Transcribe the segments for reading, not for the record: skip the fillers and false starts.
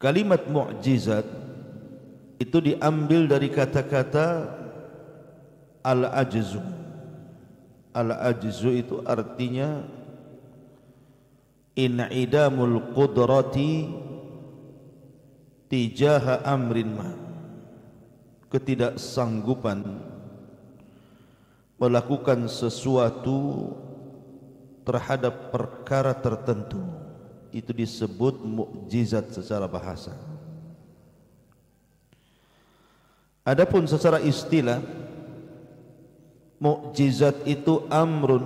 kalimat mukjizat itu diambil dari kata-kata al-ajzu. Al-ajzu itu artinya in'idamul qudrati tijaha amrin ma, ketidaksanggupan melakukan sesuatu terhadap perkara tertentu. Itu disebut mukjizat secara bahasa. Adapun secara istilah, mukjizat itu amrun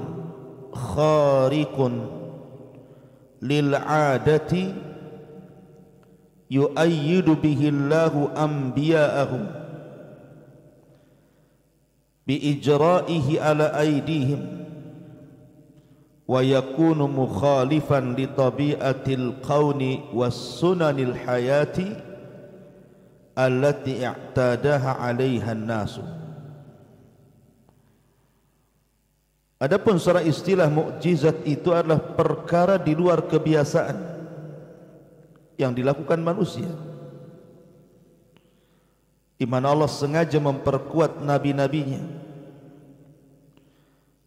khariqun lil 'adati yu'ayyidu bihi Allahu anbiya'ahu bi ijra'ihi ala aydihim wa yakunu mukhalifan li tabi'atil qawni was sunanil hayati allati i'tadaha 'alaiha an-nasu. Adapun secara istilah, mukjizat itu adalah perkara di luar kebiasaan yang dilakukan manusia, di mana Allah sengaja memperkuat nabi-nabinya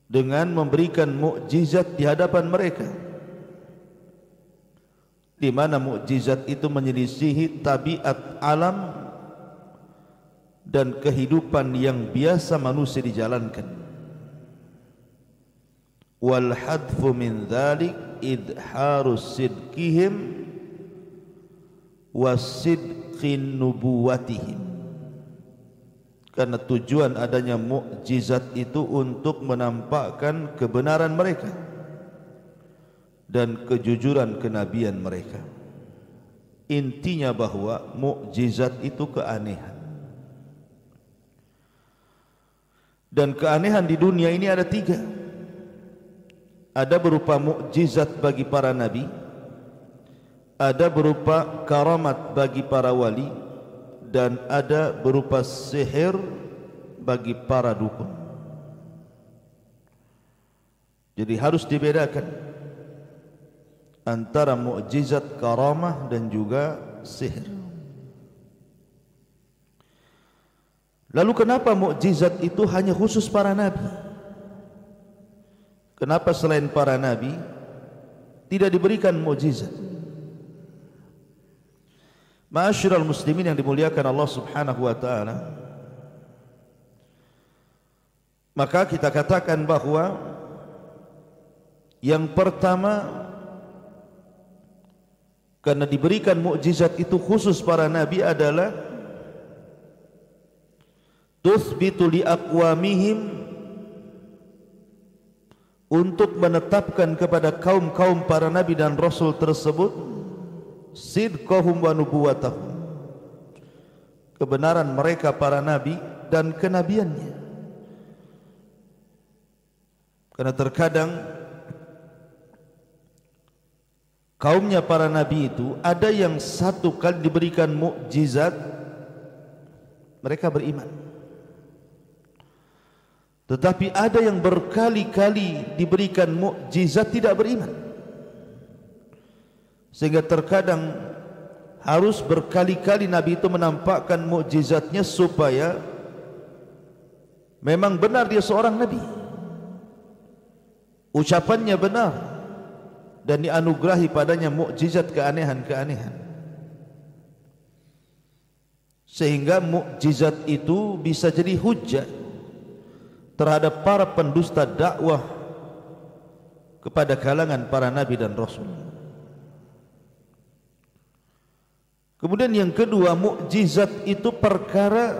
dengan memberikan mukjizat di hadapan mereka, di mana mukjizat itu menyelisihi tabiat alam dan kehidupan yang biasa manusia dijalankan. Wal hadfu min dzalik idharus sidqihim wasidqin nubuwatihim, karena tujuan adanya mukjizat itu untuk menampakkan kebenaran mereka dan kejujuran kenabian mereka. Intinya bahwa mukjizat itu keanehan, dan keanehan di dunia ini ada tiga. Ada berupa mukjizat bagi para nabi, ada berupa karamat bagi para wali, dan ada berupa sihir bagi para dukun. Jadi harus dibedakan antara mukjizat, karamah dan juga sihir. Lalu kenapa mukjizat itu hanya khusus para nabi? Kenapa selain para nabi tidak diberikan mukjizat? Ma'asyiral muslimin yang dimuliakan Allah Subhanahu wa taala, maka kita katakan bahwa yang pertama, karena diberikan mukjizat itu khusus para nabi, adalah tuthbitu li aqwamihim, untuk menetapkan kepada kaum-kaum para nabi dan rasul tersebut sidqahum wa nubuwatahum, kebenaran mereka para nabi dan kenabiannya. Karena terkadang kaumnya para nabi itu ada yang satu kali diberikan mukjizat mereka beriman, tetapi ada yang berkali-kali diberikan mukjizat tidak beriman, sehingga terkadang harus berkali-kali Nabi itu menampakkan mukjizatnya supaya memang benar dia seorang Nabi, ucapannya benar, dan dianugerahi padanya mukjizat keanehan-keanehan, sehingga mukjizat itu bisa jadi hujjah terhadap para pendusta dakwah kepada kalangan para nabi dan rasul. Kemudian yang kedua, mukjizat itu perkara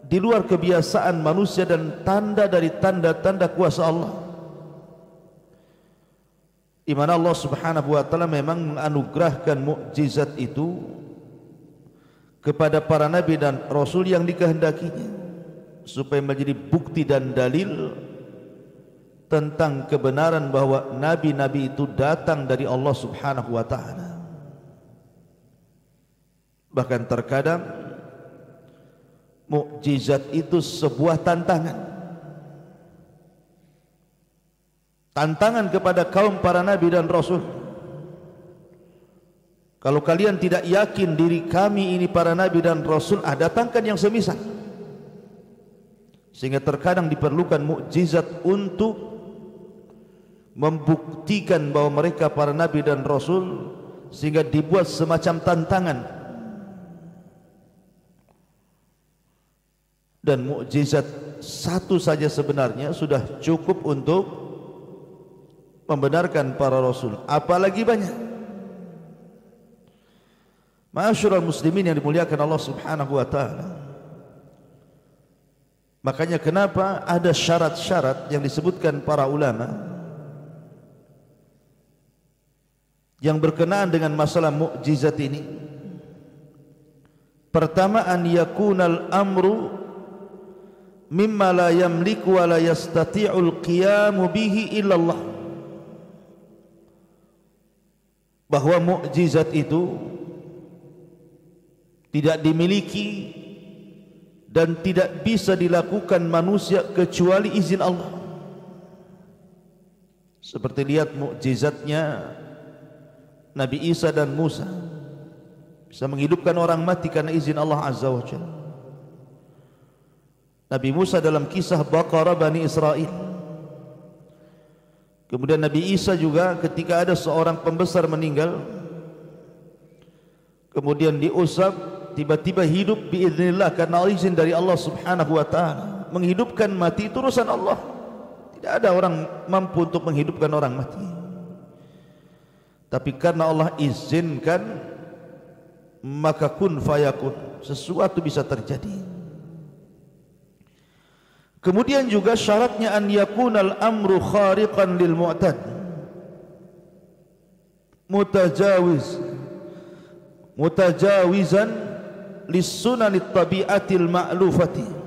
di luar kebiasaan manusia dan tanda dari tanda-tanda kuasa Allah, di mana Allah Subhanahu wa taala memang menganugerahkan mukjizat itu kepada para nabi dan rasul yang dikehendakinya, supaya menjadi bukti dan dalil tentang kebenaran bahwa nabi-nabi itu datang dari Allah Subhanahu wa taala. Bahkan terkadang mukjizat itu sebuah tantangan kepada kaum para nabi dan rasul, Kalau kalian tidak yakin diri kami ini para nabi dan rasul, datangkan yang semisal. Sehingga terkadang diperlukan mukjizat untuk membuktikan bahwa mereka para nabi dan rasul, sehingga dibuat semacam tantangan. Dan mukjizat satu saja sebenarnya sudah cukup untuk membenarkan para rasul, apalagi banyak. Ma'asyiral muslimin yang dimuliakan Allah Subhanahu wa taala. Makanya kenapa ada syarat-syarat yang disebutkan para ulama yang berkenaan dengan masalah mukjizat ini. Pertama, an yakunal amru mimma la yamliku wa la yastati'ul qiyamu bihi illallah. Bahwa mukjizat itu tidak dimiliki dan tidak bisa dilakukan manusia kecuali izin Allah. Seperti lihat mukjizatnya Nabi Isa dan Musa, bisa menghidupkan orang mati karena izin Allah Azza wa Jalla. Nabi Musa dalam kisah Baqarah Bani Israel. Kemudian Nabi Isa juga ketika ada seorang pembesar meninggal, kemudian diusap, tiba-tiba hidup biiznillah karena izin dari Allah Subhanahu wa taala. Menghidupkan mati itu urusan Allah. Tidak ada orang mampu untuk menghidupkan orang mati. Tapi karena Allah izinkan, maka kun fayakun, sesuatu bisa terjadi. Kemudian juga syaratnya an yakunal amru khariqan lil mu'tad, mutajawizan lissunanit tabi'atil ma'lufati.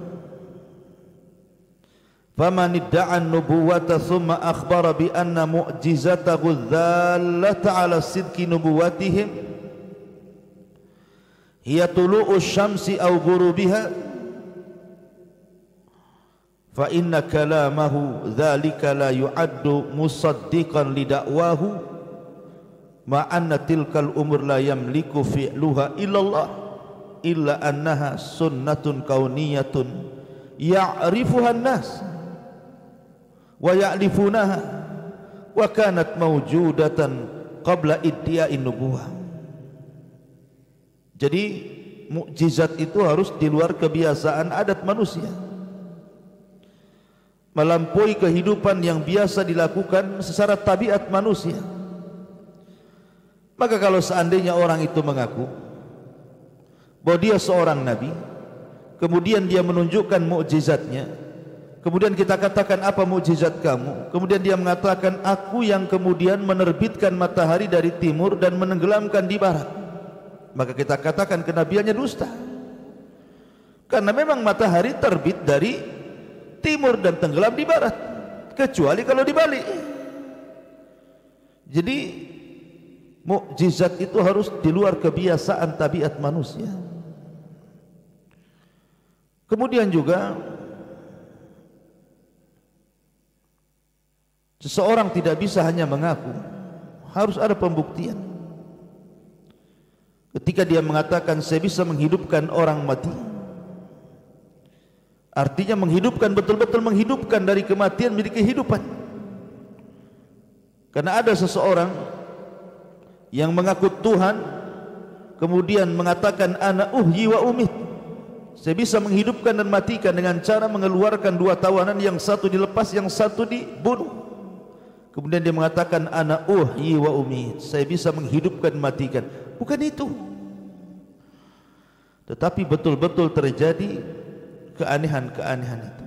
Faman idda'a an-nubuwata thumma akhbara bi anna mu'jizatahu dhallata 'ala sidqi nubuwatihim hiya tulu'u syamsi aw ghurubiha, fa inna kalamahu dhalika la yu'addu musaddiqan li da'wahu ma anna tilkal umur la yamliku fi'luha illallah illa annaha sunnatun kauniyatun ya'rifuha an-nas wa ya'lifunaha wa kanat mawjudatan qabla iddia'in nubuwah. Jadi mukjizat itu harus di luar kebiasaan adat manusia, melampaui kehidupan yang biasa dilakukan secara tabiat manusia. Maka kalau seandainya orang itu mengaku bahwa dia seorang nabi, kemudian dia menunjukkan mukjizatnya, kemudian kita katakan apa mukjizat kamu, kemudian dia mengatakan aku yang kemudian menerbitkan matahari dari timur dan menenggelamkan di barat, maka kita katakan kenabiannya dusta. Karena memang matahari terbit dari timur dan tenggelam di barat, kecuali kalau dibalik. Jadi mukjizat itu harus di luar kebiasaan tabiat manusia. Kemudian juga seseorang tidak bisa hanya mengaku, harus ada pembuktian. Ketika dia mengatakan saya bisa menghidupkan orang mati, artinya menghidupkan, betul-betul menghidupkan dari kematian menjadi kehidupan. Karena ada seseorang yang mengaku Tuhan, kemudian mengatakan ana uhyi wa umit, saya bisa menghidupkan dan matikan dengan cara mengeluarkan dua tawanan, yang satu dilepas, yang satu dibunuh. Kemudian dia mengatakan ana uhyi wa umit, saya bisa menghidupkan, matikan. Bukan itu, tetapi betul-betul terjadi keanehan-keanehan itu.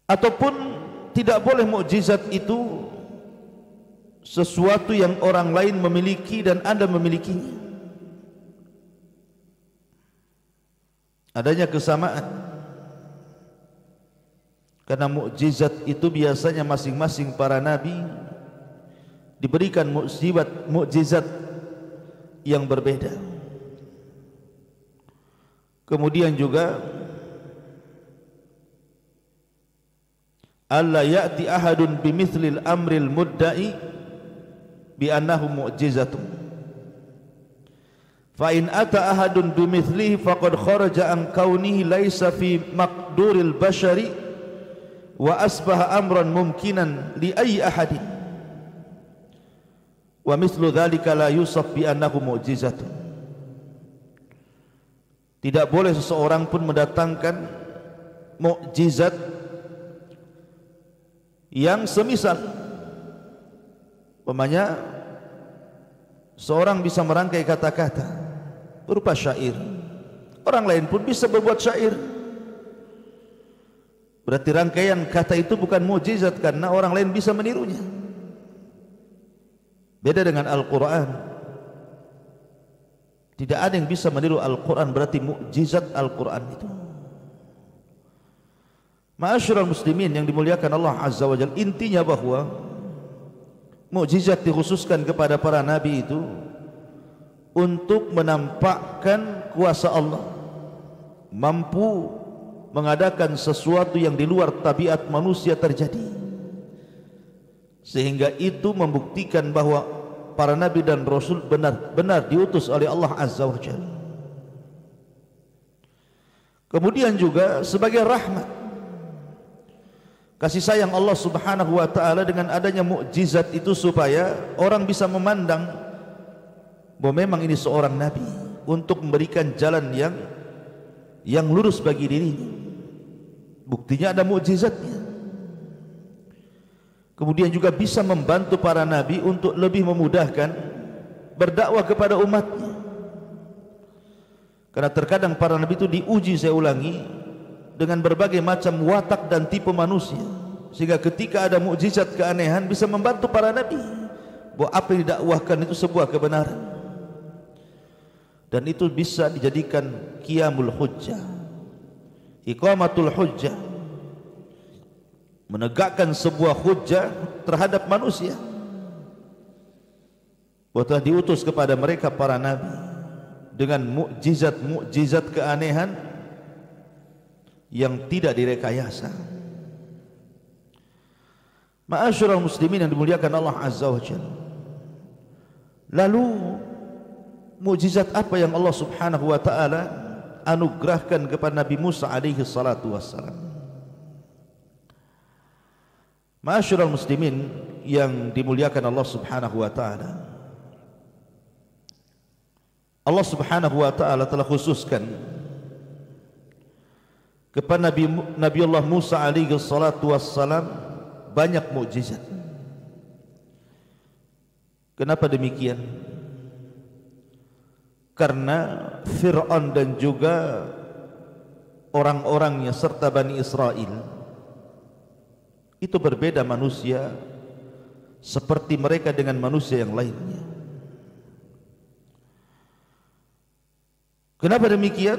Ataupun tidak boleh mukjizat itu sesuatu yang orang lain memiliki dan Anda memilikinya. Adanya kesamaan. Karena mukjizat itu biasanya masing-masing para nabi diberikan mukjizat yang berbeda. Kemudian juga alla ya'ti ahadun bimithlil amril mudda'i bi annahu mu'jizatun. Fa in ata ahadun bimithlihi faqad kharaja an kaunihi laisa fi maqduril bashari wa asbaha amran mumkinan li ayyi ahadin. Wa mithlu dhalika la yusaf bi annahu mu'jizatun. Tidak boleh seseorang pun mendatangkan mukjizat yang semisal. Umpamanya seorang bisa merangkai kata-kata berupa syair, orang lain pun bisa berbuat syair. Berarti rangkaian kata itu bukan mukjizat karena orang lain bisa menirunya. Beda dengan Al-Quran. Tidak ada yang bisa meniru Al-Quran, berarti mukjizat Al-Quran itu. Ma'asyiral muslimin yang dimuliakan Allah Azza wa Jalla, intinya bahwa mukjizat dikhususkan kepada para nabi itu untuk menampakkan kuasa Allah, mampu mengadakan sesuatu yang di luar tabiat manusia terjadi, sehingga itu membuktikan bahwa para nabi dan rasul benar-benar diutus oleh Allah Azza wa Jalla. Kemudian juga sebagai rahmat, kasih sayang Allah Subhanahu wa taala dengan adanya mukjizat itu supaya orang bisa memandang bahwa memang ini seorang nabi untuk memberikan jalan yang lurus bagi dirinya. Buktinya ada mukjizatnya. Kemudian juga bisa membantu para nabi untuk lebih memudahkan berdakwah kepada umatnya. Karena terkadang para nabi itu diuji, saya ulangi, dengan berbagai macam watak dan tipe manusia, sehingga ketika ada mukjizat keanehan bisa membantu para nabi bahwa apa yang didakwahkan itu sebuah kebenaran, dan itu bisa dijadikan qiyamul hujjah, iqamatul hujjah, menegakkan sebuah hujjah terhadap manusia bahwa telah diutus kepada mereka para nabi dengan mukjizat keanehan yang tidak direkayasa. Ma'asyiral muslimin yang dimuliakan Allah Azza wa Jalla, lalu mukjizat apa yang Allah Subhanahu wa taala anugerahkan kepada Nabi Musa alaihi salatu wassalam? Ma'asyiral muslimin yang dimuliakan Allah Subhanahu wa taala, Allah Subhanahu wa taala telah khususkan kepada Nabi Allah Musa alaihi salatu wassalam banyak mukjizat. Kenapa demikian? Karena Fir'aun dan juga orang-orangnya serta Bani Israel itu berbeda manusia seperti mereka dengan manusia yang lainnya. Kenapa demikian?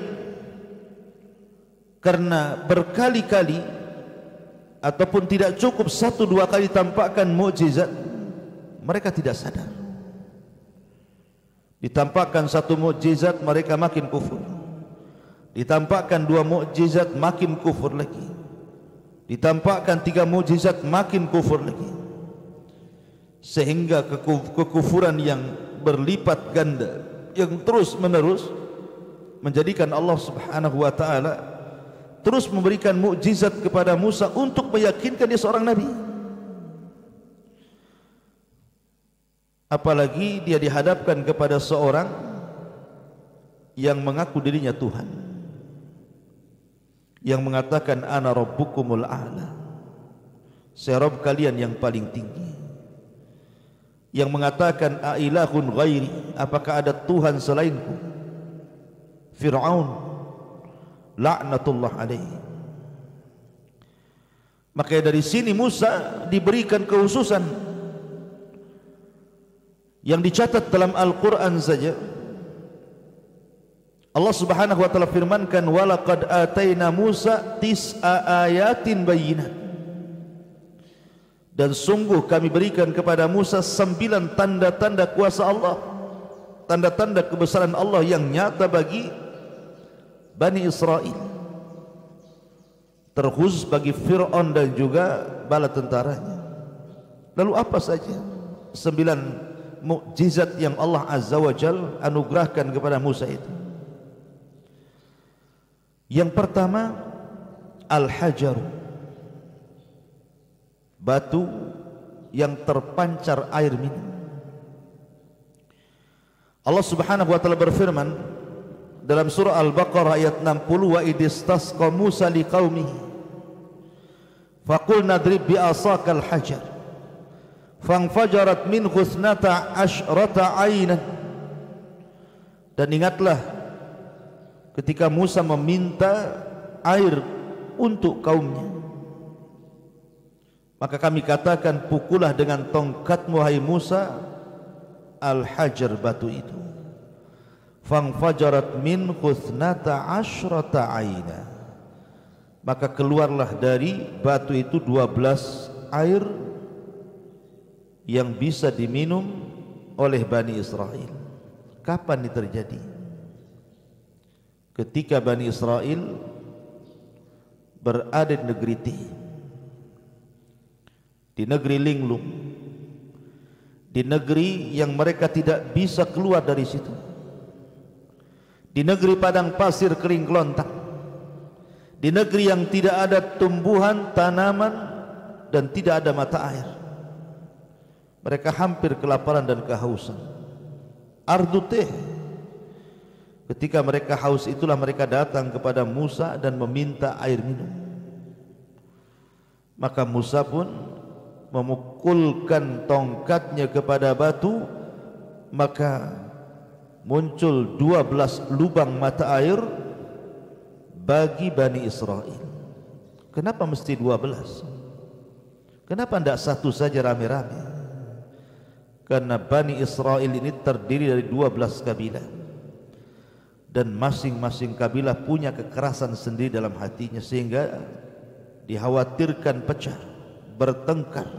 Karena berkali-kali ataupun tidak cukup satu dua kali tampakkan mukjizat, mereka tidak sadar. Ditampakkan satu mukjizat, mereka makin kufur. Ditampakkan dua mukjizat, makin kufur lagi. Ditampakkan tiga mukjizat, makin kufur lagi. Sehingga kekufuran yang berlipat ganda, yang terus menerus menjadikan Allah Subhanahu wa taala terus memberikan mukjizat kepada Musa untuk meyakinkan dia seorang nabi. Apalagi dia dihadapkan kepada seorang yang mengaku dirinya Tuhan, yang mengatakan ana rabbukumul a'la, saya Rabb kalian yang paling tinggi, yang mengatakan a ilahun ghairi, apakah ada Tuhan selainku? Fir'aun laknatullah alaihi. Maka dari sini Musa diberikan kekhususan yang dicatat dalam Al-Quran saja. Allah Subhanahu wa taala firmankan, walaqad ataina Musa tis'a ayatin bayyinat, dan sungguh kami berikan kepada Musa 9 tanda-tanda kuasa Allah, tanda-tanda kebesaran Allah yang nyata bagi Bani Israel, terkhusus bagi Fir'aun dan juga bala tentaranya. Lalu apa saja 9 mukjizat yang Allah Azza wa Jal anugerahkan kepada Musa itu. Yang pertama, al-hajar, batu yang terpancar air minum. Allah Subhanahu wa taala berfirman dalam surah Al-Baqarah ayat 60, wa idistasqa Musa liqaumihi faqul nadrib bi asaqal hajar fanfajarat minhu ithnata asyrata aynan. Dan ingatlah ketika Musa meminta air untuk kaumnya, maka kami katakan, pukullah dengan tongkatmu wahai Musa al-hajar, batu itu. Fanfajarat minhu ithnata asyrata ayna, maka keluarlah dari batu itu 12 air yang bisa diminum oleh Bani Israel. Kapan ini terjadi? Ketika Bani Israel berada di negeri Tih, di negeri linglung, di negeri yang mereka tidak bisa keluar dari situ, di negeri padang pasir kering kelontang, di negeri yang tidak ada tumbuhan, tanaman, dan tidak ada mata air. Mereka hampir kelaparan dan kehausan. Ardu Tih. Ketika mereka haus itulah mereka datang kepada Musa dan meminta air minum. Maka Musa pun memukulkan tongkatnya kepada batu, maka muncul 12 lubang mata air bagi Bani Israel. Kenapa mesti 12? Kenapa tidak satu saja rame-rame? Karena Bani Israel ini terdiri dari 12 kabilah, dan masing-masing kabilah punya kekerasan sendiri dalam hatinya, sehingga dikhawatirkan pecah, bertengkar.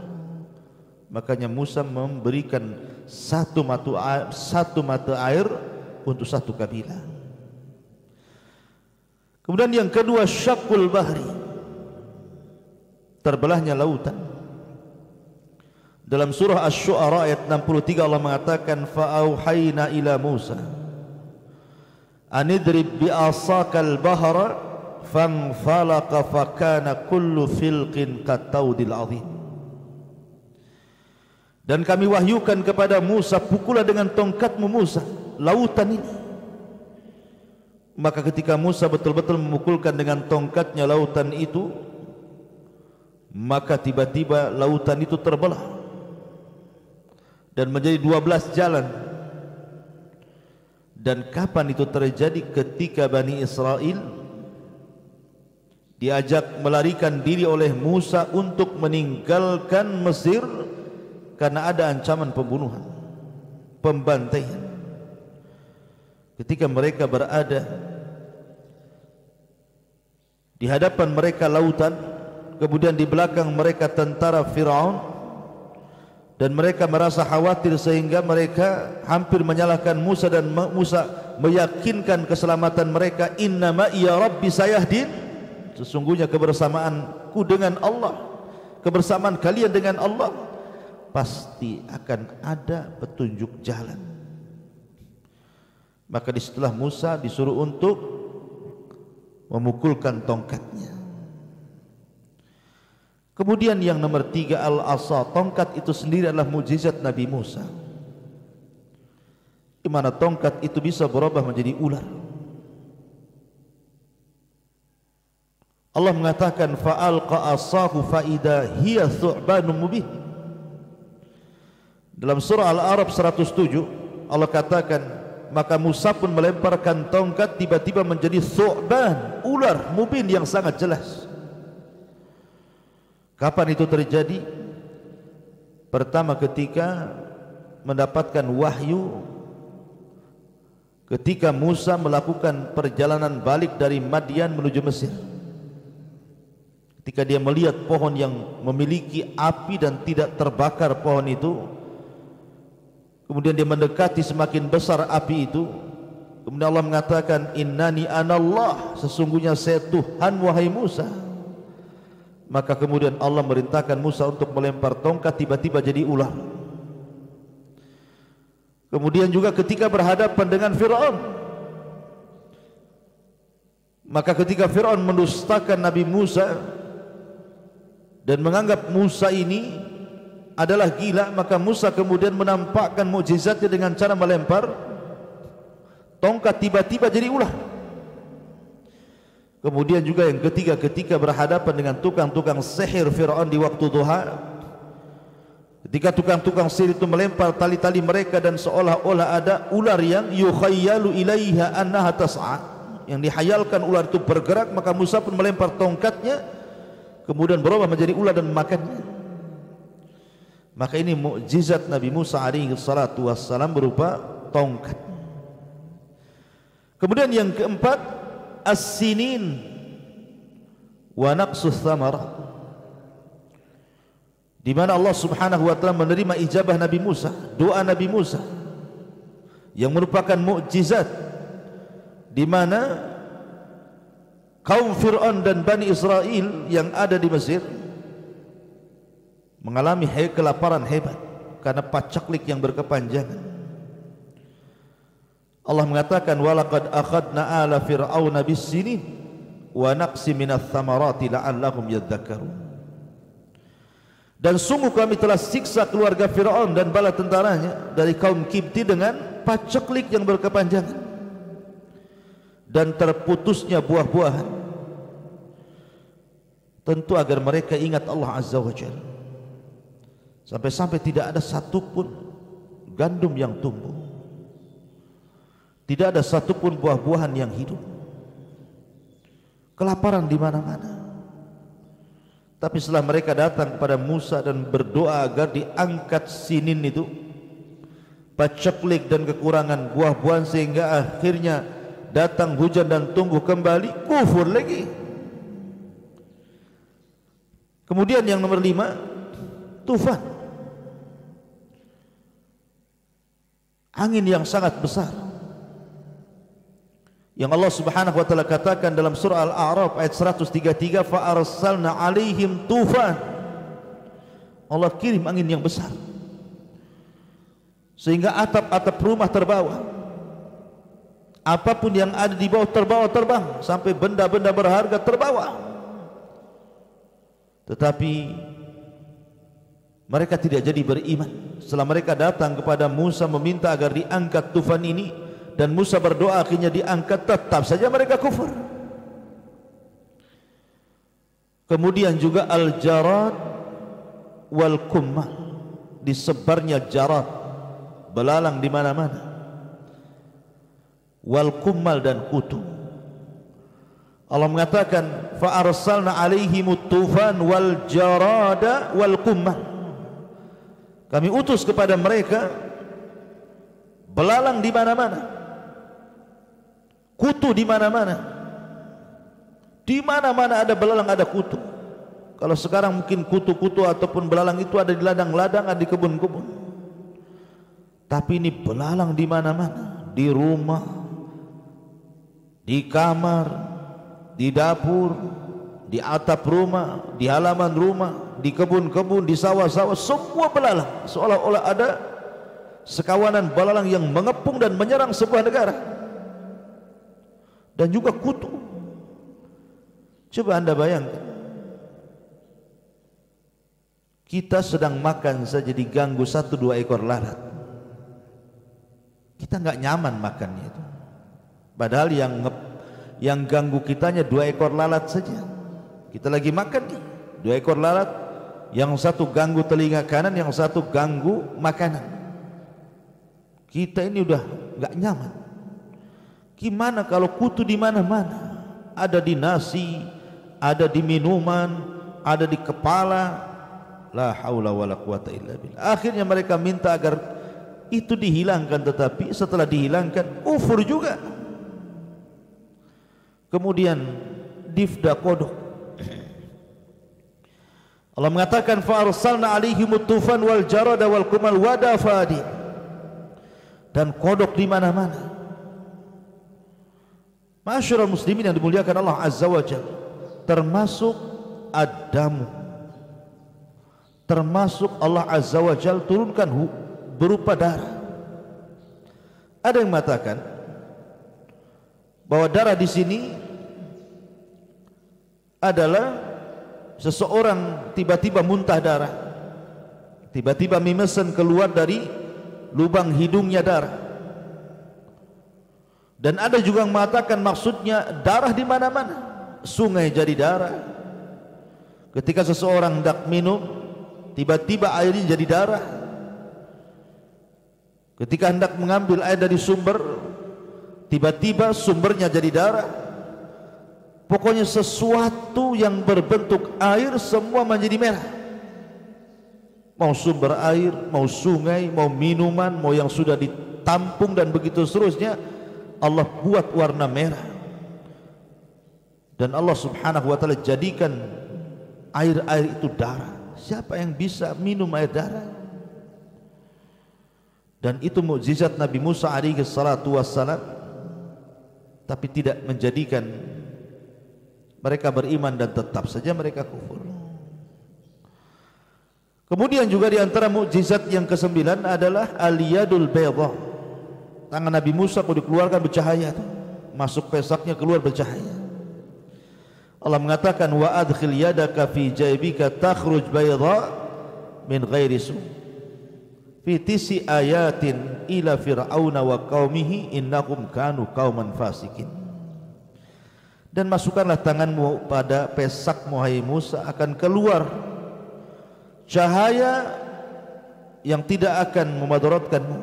Makanya Musa memberikan satu mata air untuk satu kabilah. Kemudian yang kedua, syaqqul bahri, terbelahnya lautan. Dalam surah Asy-Syu'ara ayat 63 Allah mengatakan, fa'auhayna ila Musa anidrib bi'asakal bahra fanfalaqa fakana kullu filqin kataudil azim. Dan kami wahyukan kepada Musa, pukullah dengan tongkatmu Musa lautan ini. Maka ketika Musa betul-betul memukulkan dengan tongkatnya lautan itu, maka tiba-tiba lautan itu terbelah dan menjadi 12 jalan. Dan kapan itu terjadi? Ketika Bani Israel diajak melarikan diri oleh Musa untuk meninggalkan Mesir karena ada ancaman pembunuhan, pembantaian. Ketika mereka berada di hadapan mereka lautan, kemudian di belakang mereka tentara Firaun, dan mereka merasa khawatir sehingga mereka hampir menyalahkan Musa, dan Musa meyakinkan keselamatan mereka, innama iya rabbi sayahdin, sesungguhnya kebersamaanku dengan Allah, kebersamaan kalian dengan Allah pasti akan ada petunjuk jalan. Maka setelah Musa disuruh untuk memukulkan tongkatnya. Kemudian yang nomor 3, al-asa, tongkat itu sendiri adalah mukjizat Nabi Musa, di mana tongkat itu bisa berubah menjadi ular. Allah mengatakan, fa'alqa asahu fa'ida hiya thu'banun mubin. Dalam surah Al-A'raf 107 Allah katakan, maka Musa pun melemparkan tongkat, tiba-tiba menjadi thu'ban, ular mubin yang sangat jelas. Kapan itu terjadi? Pertama ketika mendapatkan wahyu, ketika Musa melakukan perjalanan balik dari Madian menuju Mesir. Ketika dia melihat pohon yang memiliki api dan tidak terbakar pohon itu, kemudian dia mendekati, semakin besar api itu, kemudian Allah mengatakan, innani anallah, sesungguhnya saya Tuhan wahai Musa. Maka kemudian Allah merintahkan Musa untuk melempar tongkat, tiba-tiba jadi ular. Kemudian juga ketika berhadapan dengan Fir'aun, maka ketika Fir'aun mendustakan Nabi Musa dan menganggap Musa ini adalah gila, maka Musa kemudian menampakkan mukjizatnya dengan cara melempar tongkat, tiba-tiba jadi ular. Kemudian juga yang ketiga, ketika berhadapan dengan tukang-tukang sihir Fir'aun di waktu duha, ketika tukang-tukang sihir itu melempar tali-tali mereka dan seolah-olah ada ular yang yukhayyalu ilaiha annaha tas'a, yang dihayalkan ular itu bergerak, maka Musa pun melempar tongkatnya kemudian berubah menjadi ular dan memakannya. Maka ini mukjizat Nabi Musa alaihi salatu wassalam berupa tongkat. Kemudian yang keempat, as-sinin wa naqsus thamarah, di mana Allah Subhanahu wa taala menerima ijabah Nabi Musa, doa Nabi Musa yang merupakan mukjizat, di mana kaum Fir'aun dan Bani Israel yang ada di Mesir mengalami kelaparan hebat karena pacaklik yang berkepanjangan. Allah mengatakan, walaqad akhadna ala fir'auna bis-sinin wa naqsi minats thamarati la'allahum yadhakkarun. Dan sungguh kami telah siksa keluarga Fir'aun dan bala tentaranya dari kaum Kipti dengan pacaklik yang berkepanjangan dan terputusnya buah-buahan, tentu agar mereka ingat Allah Azza wa Jalla. Sampai-sampai tidak ada satupun gandum yang tumbuh, tidak ada satupun buah-buahan yang hidup. Kelaparan di mana-mana. Tapi setelah mereka datang kepada Musa dan berdoa agar diangkat sinin itu, pacaklik dan kekurangan buah-buahan, sehingga akhirnya datang hujan dan tumbuh kembali, kufur lagi. Kemudian yang nomor 5, tufan, angin yang sangat besar, yang Allah Subhanahu wa taala katakan dalam surah Al-A'raf ayat 133, fa arsalna alaihim tufan. Allah kirim angin yang besar sehingga atap-atap rumah terbawa, apapun yang ada di bawah terbawa, terbang, sampai benda-benda berharga terbawa. Tetapi mereka tidak jadi beriman. Setelah mereka datang kepada Musa meminta agar diangkat tufan ini, dan Musa berdoa akhirnya diangkat, tetap saja mereka kufur. Kemudian juga al-jarad wal kummal, disebarnya jarad, belalang di mana-mana, wal kummal dan kutu. Allah mengatakan, fa arsalna alaihimut tufan wal jarada wal kummal, kami utus kepada mereka belalang di mana-mana, kutu di mana-mana. Di mana-mana ada belalang, ada kutu. Kalau sekarang mungkin kutu-kutu ataupun belalang itu ada di ladang-ladang, ada di kebun-kebun. Tapi ini belalang di mana-mana, di rumah, di kamar, di dapur, di atap rumah, di halaman rumah, di kebun-kebun, di sawah-sawah, semua belalang. Seolah-olah ada sekawanan belalang yang mengepung dan menyerang sebuah negara. Dan juga kutu. Coba Anda bayangkan, kita sedang makan saja diganggu 1-2 ekor lalat. Kita nggak nyaman makannya itu. Padahal yang ganggu kitanya 2 ekor lalat saja. Kita lagi makan nih, 2 ekor lalat, yang satu ganggu telinga kanan, yang satu ganggu makanan. Kita ini udah nggak nyaman. Gimana kalau kutu di mana-mana? Ada di nasi, ada di minuman, ada di kepala. La haula wala quwata illa billah. Akhirnya mereka minta agar itu dihilangkan, tetapi setelah dihilangkan kufur juga. Kemudian difda kodok, Allah mengatakan fa arsalna alaihimut tufan wal jarada wal kumal wadafadi, dan kodok di mana-mana. Masyarul muslimin yang dimuliakan Allah Azza wa Jalla, termasuk ad-damu, termasuk Allah Azza wa Jalla turunkan berupa darah. Ada yang mengatakan bahwa darah di sini adalah seseorang tiba-tiba muntah darah, tiba-tiba memesan keluar dari lubang hidungnya darah. Dan ada juga yang mengatakan maksudnya darah di mana-mana, sungai jadi darah. Ketika seseorang hendak minum, tiba-tiba airnya jadi darah. Ketika hendak mengambil air dari sumber, tiba-tiba sumbernya jadi darah. Pokoknya sesuatu yang berbentuk air semua menjadi merah. Mau sumber air, mau sungai, mau minuman, mau yang sudah ditampung dan begitu seterusnya, Allah buat warna merah. Dan Allah subhanahu wa ta'ala jadikan air-air itu darah. Siapa yang bisa minum air darah? Dan itu mukjizat Nabi Musa alaihi salatu wassalam, tapi tidak menjadikan mereka beriman dan tetap saja mereka kufur. Kemudian juga di antara mukjizat yang ke-9 adalah al-yadul baydah. Tangan Nabi Musa kalau dikeluarkan bercahaya, masuk pesaknya keluar bercahaya. Allah mengatakan wa adkhil yadaka fi jaybika takhruj bayda min ghairi su fi tisi ayatin ila fir'auna wa qaumihi innahum kanu qauman fasikin. Dan masukkanlah tanganmu pada pesak Muhammad Musa, akan keluar cahaya yang tidak akan memadaratkanmu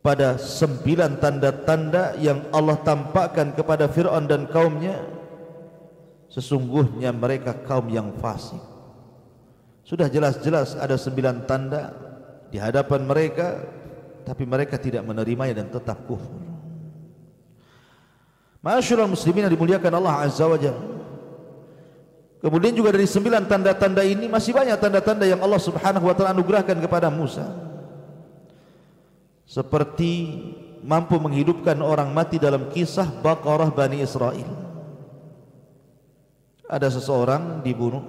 pada 9 tanda-tanda yang Allah tampakkan kepada Fir'aun dan kaumnya. Sesungguhnya mereka kaum yang fasik. Sudah jelas-jelas ada 9 tanda di hadapan mereka, tapi mereka tidak menerimanya dan tetap kufur. Ma'asyiral muslimin yang dimuliakan Allah Azza wa Jalla. Kemudian juga dari 9 tanda-tanda ini masih banyak tanda-tanda yang Allah subhanahu wa ta'ala anugerahkan kepada Musa. Seperti mampu menghidupkan orang mati dalam kisah Baqarah Bani Israel. Ada seseorang dibunuh,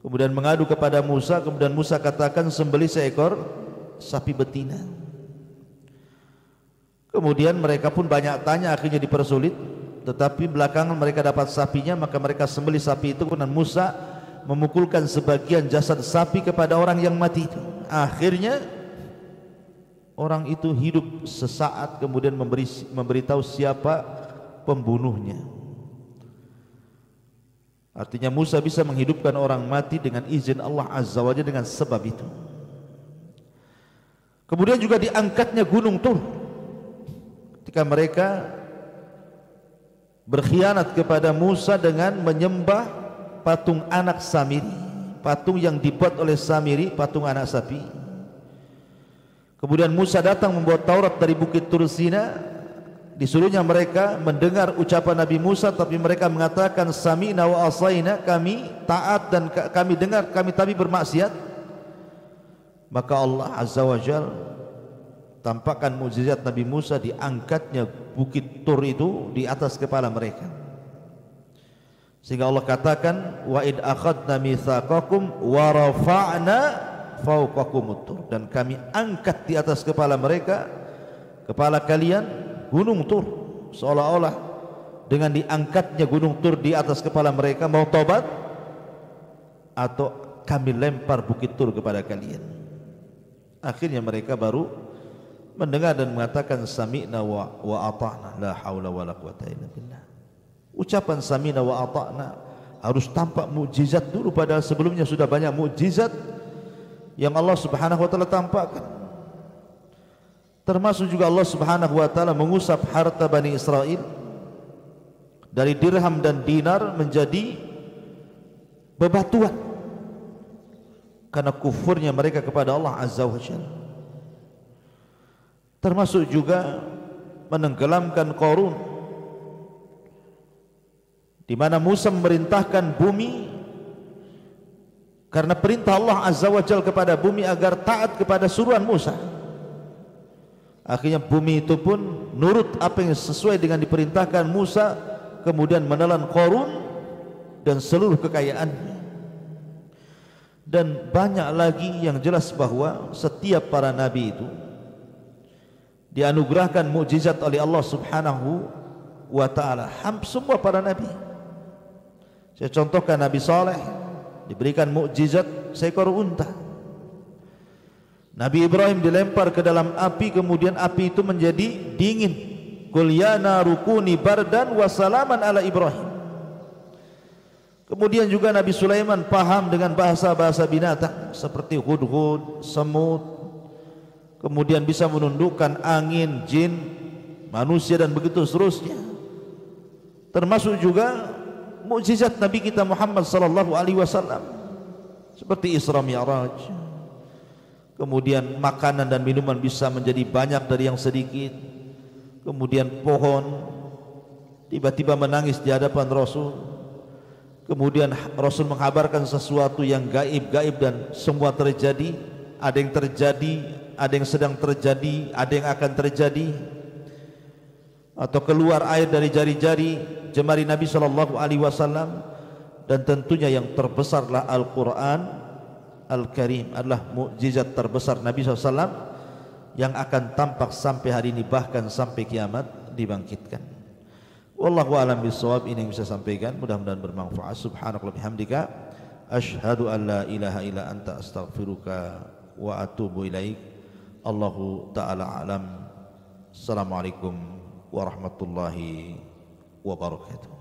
kemudian mengadu kepada Musa, kemudian Musa katakan sembelih seekor sapi betina. Kemudian mereka pun banyak tanya, akhirnya dipersulit, tetapi belakangan mereka dapat sapinya, maka mereka sembelih sapi itu, kemudian Musa memukulkan sebagian jasad sapi kepada orang yang mati itu. Akhirnya orang itu hidup sesaat, kemudian memberitahu siapa pembunuhnya. Artinya Musa bisa menghidupkan orang mati dengan izin Allah Azza wa Jalla dengan sebab itu. Kemudian juga diangkatnya gunung Tur ketika mereka berkhianat kepada Musa dengan menyembah patung anak Samiri, patung yang dibuat oleh Samiri, patung anak sapi. Kemudian Musa datang membawa Taurat dari bukit Tur Sina. Disuruhnya mereka mendengar ucapan Nabi Musa, tapi mereka mengatakan sami'na wa asaina, kami taat dan kami dengar, kami tapi bermaksiat. Maka Allah Azza wa Jalla tampakkan mukjizat Nabi Musa, diangkatnya bukit Tur itu di atas kepala mereka. Sehingga Allah katakan wa id akhadna mitsaqakum wa rafa'na fawqakumut tur, dan kami angkat di atas kepala mereka, kepala kalian, gunung Tur. Seolah-olah dengan diangkatnya gunung Tur di atas kepala mereka, mau tobat atau kami lempar bukit Tur kepada kalian. Akhirnya mereka baru mendengar dan mengatakan sami'na wa ata'na, la haula wala quwata illa billah. Ucapan sami'na wa ata'na harus tampak mukjizat dulu, padahal sebelumnya sudah banyak mukjizat yang Allah subhanahu wa ta'ala tampakkan. Termasuk juga Allah subhanahu wa ta'ala mengusap harta Bani Israel dari dirham dan dinar menjadi bebatuan karena kufurnya mereka kepada Allah Azza wa Jalla. Termasuk juga menenggelamkan Qarun, di mana Musa memerintahkan bumi karena perintah Allah Azza wa Jalla kepada bumi agar taat kepada suruhan Musa. Akhirnya bumi itu pun nurut apa yang sesuai dengan diperintahkan Musa, kemudian menelan Qarun dan seluruh kekayaannya. Dan banyak lagi yang jelas bahwa setiap para nabi itu dianugerahkan mukjizat oleh Allah Subhanahu wa ta'ala. Semua para nabi. Saya contohkan Nabi Saleh diberikan mukjizat seekor unta. Nabi Ibrahim dilempar ke dalam api, kemudian api itu menjadi dingin. Qul ya naru kuni bardan wa salaman ala Ibrahim. Kemudian juga Nabi Sulaiman paham dengan bahasa-bahasa binatang seperti hudhud, semut. Kemudian bisa menundukkan angin, jin, manusia dan begitu seterusnya. Termasuk juga mukjizat Nabi kita Muhammad sallallahu alaihi wasallam seperti Isra Mi'raj. Kemudian makanan dan minuman bisa menjadi banyak dari yang sedikit. Kemudian pohon tiba-tiba menangis di hadapan Rasul. Kemudian Rasul menghabarkan sesuatu yang gaib-gaib dan semua terjadi. Ada yang terjadi, ada yang sedang terjadi, ada yang akan terjadi. Atau keluar air dari jari-jari jemari Nabi sallallahu alaihi wasallam. Dan tentunya yang terbesarlah Al-Qur'an Al-Karim, adalah mukjizat terbesar Nabi SAW yang akan tampak sampai hari ini, bahkan sampai kiamat dibangkitkan. Wallahu a'lam bishawab. Ini yang bisa sampaikan, mudah-mudahan bermanfaat. Subhanallah bihamdika asyhadu an la ilaha illa anta astaghfiruka wa atubu ilaik. Allahu ta'ala alam. Assalamualaikum warahmatullahi wabarakatuh.